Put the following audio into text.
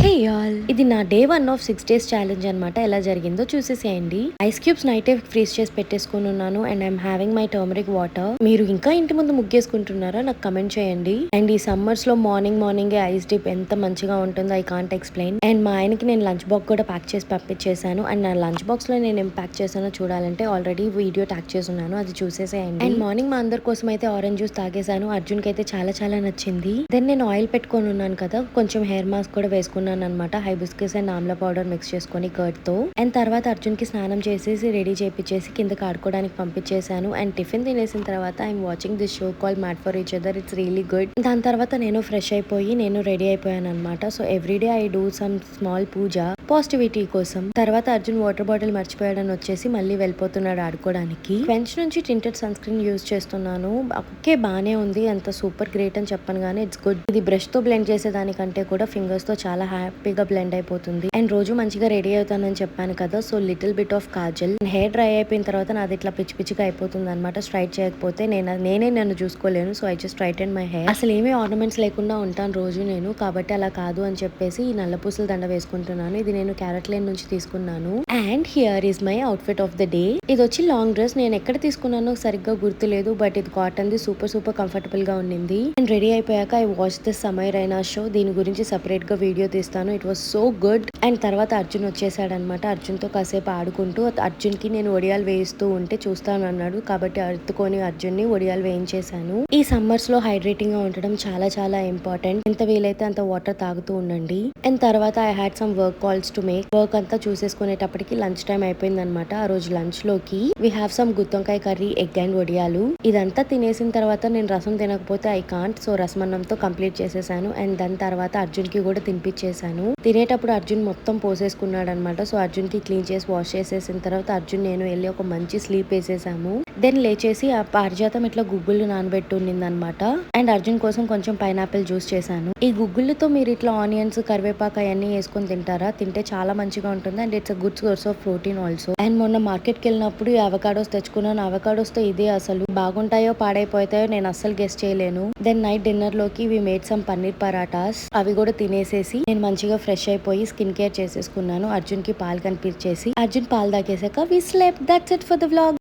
హే y'all, ఇది నా day 1 of 6 days challenge అనమాట. ఎలా జరిగిందో చూసేసేయండి. ఐస్ క్యూబ్స్ నైట్ ఫ్రీజ్ చేసి పెట్టేసుకుని ఉన్నాను and I'm having my turmeric water. మీరు ఇంకా ఇంటి ముందు ముగ్గేసుకుంటున్నారా నాకు కమెంట్ చేయండి. అండ్ ఈ సమ్మర్స్ లో మార్నింగ్ ఐస్ డిప్ ఎంత మంచిగా ఉంటుందో ఐ కాంట్ ఎక్స్ప్లెయిన్. అండ్ మా ఆయనకి నేను లంచ్ బాక్స్ కూడా ప్యాక్ చేసి పంపించేసాను. అండ్ నా లంచ్ బాక్స్ లో నేను ఏం ప్యాక్ చేశానో చూడాలంటే ఆల్రెడీ వీడియో ట్యాక్ చేసి ఉన్నాను, అది చూసేసేయండి. అండ్ మార్నింగ్ మా అందరి కోసం అయితే ఆరెంజ్ జ్యూస్ తాగేసాను. అర్జున్ కి అయితే చాలా నచ్చింది. దెన్ నేను ఆయిల్ పెట్టుకొని ఉన్నాను కదా, కొంచెం హెయిర్ మాస్క్ కూడా వేసుకున్నాను అనమాట. Hibiscus and Amla powder mix చేసుకొని కర్డ్ తో. అండ్ తర్వాత అర్జున్ కి స్నానం చేసేసి రెడీ చేపించేసి కిందకి ఆడుకోవడానికి పంపించేశాను. అండ్ టిఫిన్ తినేసిన తర్వాత I'm watching this show call made for each other. It's really good. దాని తర్వాత నేను ఫ్రెష్ అయిపోయి నేను రెడీ అయిపోయాను అనమాట. So everyday I do some small puja positivity కోసం. తర్వాత అర్జున్ వాటర్ బాటిల్ మర్చిపోయాడని వచ్చేసి మళ్ళీ వెళ్ళిపోతున్నాడు ఆడుకోవడానికి. ఫ్రెంచ్ నుంచి టింటెడ్ సన్ స్క్రీన్ యూజ్ చేస్తున్నాను. ఓకే, బానే ఉంది, అంత సూపర్ గ్రేట్ అని చెప్పను గానీ ఇట్స్ గుడ్. ఇది బ్రష్ తో బ్లెండ్ చేసేదానికంటే కూడా ఫింగర్స్ తో చాలా హ్యాపీగా బ్లెండ్ అయిపోతుంది. అండ్ రోజు మంచిగా రెడీ అవుతానని చెప్పాను కదా, so little bit of Kajal. Hair dry అయిపోయిన తర్వాత నాది ఇట్లా పిచ్చిగా అయిపోతుంది అనమాట. స్ట్రైట్ చేయకపోతే నేనే నన్ను చూసుకోలేను. So I just straight and my hair. అసలు ఏమీ ఆర్నమెంట్స్ లేకుండా ఉంటాను రోజు నేను, కాబట్టి అలా కాదు అని చెప్పేసి ఈ నల్ల పూసల దండ వేసుకుంటున్నాను. ఇది నేను క్యారెట్ లైన్ నుంచి తీసుకున్నాను. And here is my outfit of the day. ఇది వచ్చి లాంగ్ డ్రెస్. నేను ఎక్కడ తీసుకున్నానో సరిగ్గా గుర్తులేదు, బట్ ఇది కాటన్ ది. సూపర్ కంఫర్టబుల్ గా ఉండింది. అండ్ రెడీ అయిపోయాక I watch this Samay Raina show. దీని గురించి సెపరేట్ గా వీడియో తీస్తాను. It was so good. And తర్వాత అర్జున్ వచ్చేసాడనమాట. అర్జున్ తో కాసేపు ఆడుకుంటూ అర్జున్ కి నేను ఒడియాలు వేయిస్తూ ఉంటే చూస్తాను అన్నాడు, కాబట్టి అర్తుకొని అర్జున్ ని ఒడియాలు వేయించేశాను. ఈ సమ్మర్స్ లో హైడ్రేటింగ్ గా ఉండడం చాలా ఇంపార్టెంట్. ఎంత వీలైతే అంత వాటర్ తాగుతూ ఉండండి. అండ్ తర్వాత I had some work calls to make. Work అంతా చూసేసుకునేటప్పటికి లంచ్ టైం అయిపోయింది అనమాట. ఆ రోజు లంచ్ లోకి వీ హ్యావ్ సమ్ గుత్తొంకాయ కర్రీ, ఎగ్ అండ్ వడియాలు. ఇదంతా తినేసిన తర్వాత నేను రసం తినకపోతే ఐ కాంట్, సో రసమన్నంతో కంప్లీట్ చేసేసాను. అండ్ దాని తర్వాత అర్జున్ కి కూడా తినిపించేశాను. తినేటప్పుడు అర్జున్ మొత్తం పోసేసుకున్నాడు అనమాట. సో అర్జున్ కి క్లీన్ చేసి వాష్ చేసేసిన తర్వాత అర్జున్ నేను వెళ్ళి ఒక మంచి స్లీప్ వేసేసాము. దెన్ లేచేసి ఆ పారిజాతం ఇట్లా గుగ్గులు నానబెట్టి ఉండింది అనమాట. అండ్ అర్జున్ కోసం కొంచెం పైనాపిల్ జ్యూస్ చేశాను. ఈ గుగ్గులతో మీరు ఇట్లా ఆనియన్స్, కరివేపాకు అవన్నీ వేసుకొని తింటారా? తింటే చాలా మంచిగా ఉంటుంది. And it's a good source of protein also. And మొన్న మార్కెట్ కి వెళ్ళినప్పుడు ఈ అవకాడోస్ తెచ్చుకున్నాను. అవకాడోస్ తో ఇదే అసలు బాగుంటాయో పాడైపోతాయో నేను అస్సలు గెస్ చేయలేను. దెన్ నైట్ డిన్నర్ లోకి we made some paneer parathas. అవి కూడా తినేసేసి నేను మంచిగా ఫ్రెష్ అయిపోయి స్కిన్ కేర్ చేసేసుకున్నాను. అర్జున్ కి పాలు కనిపించేసి అర్జున్ పాలు తాగేసాక we slept. That's it for the vlog.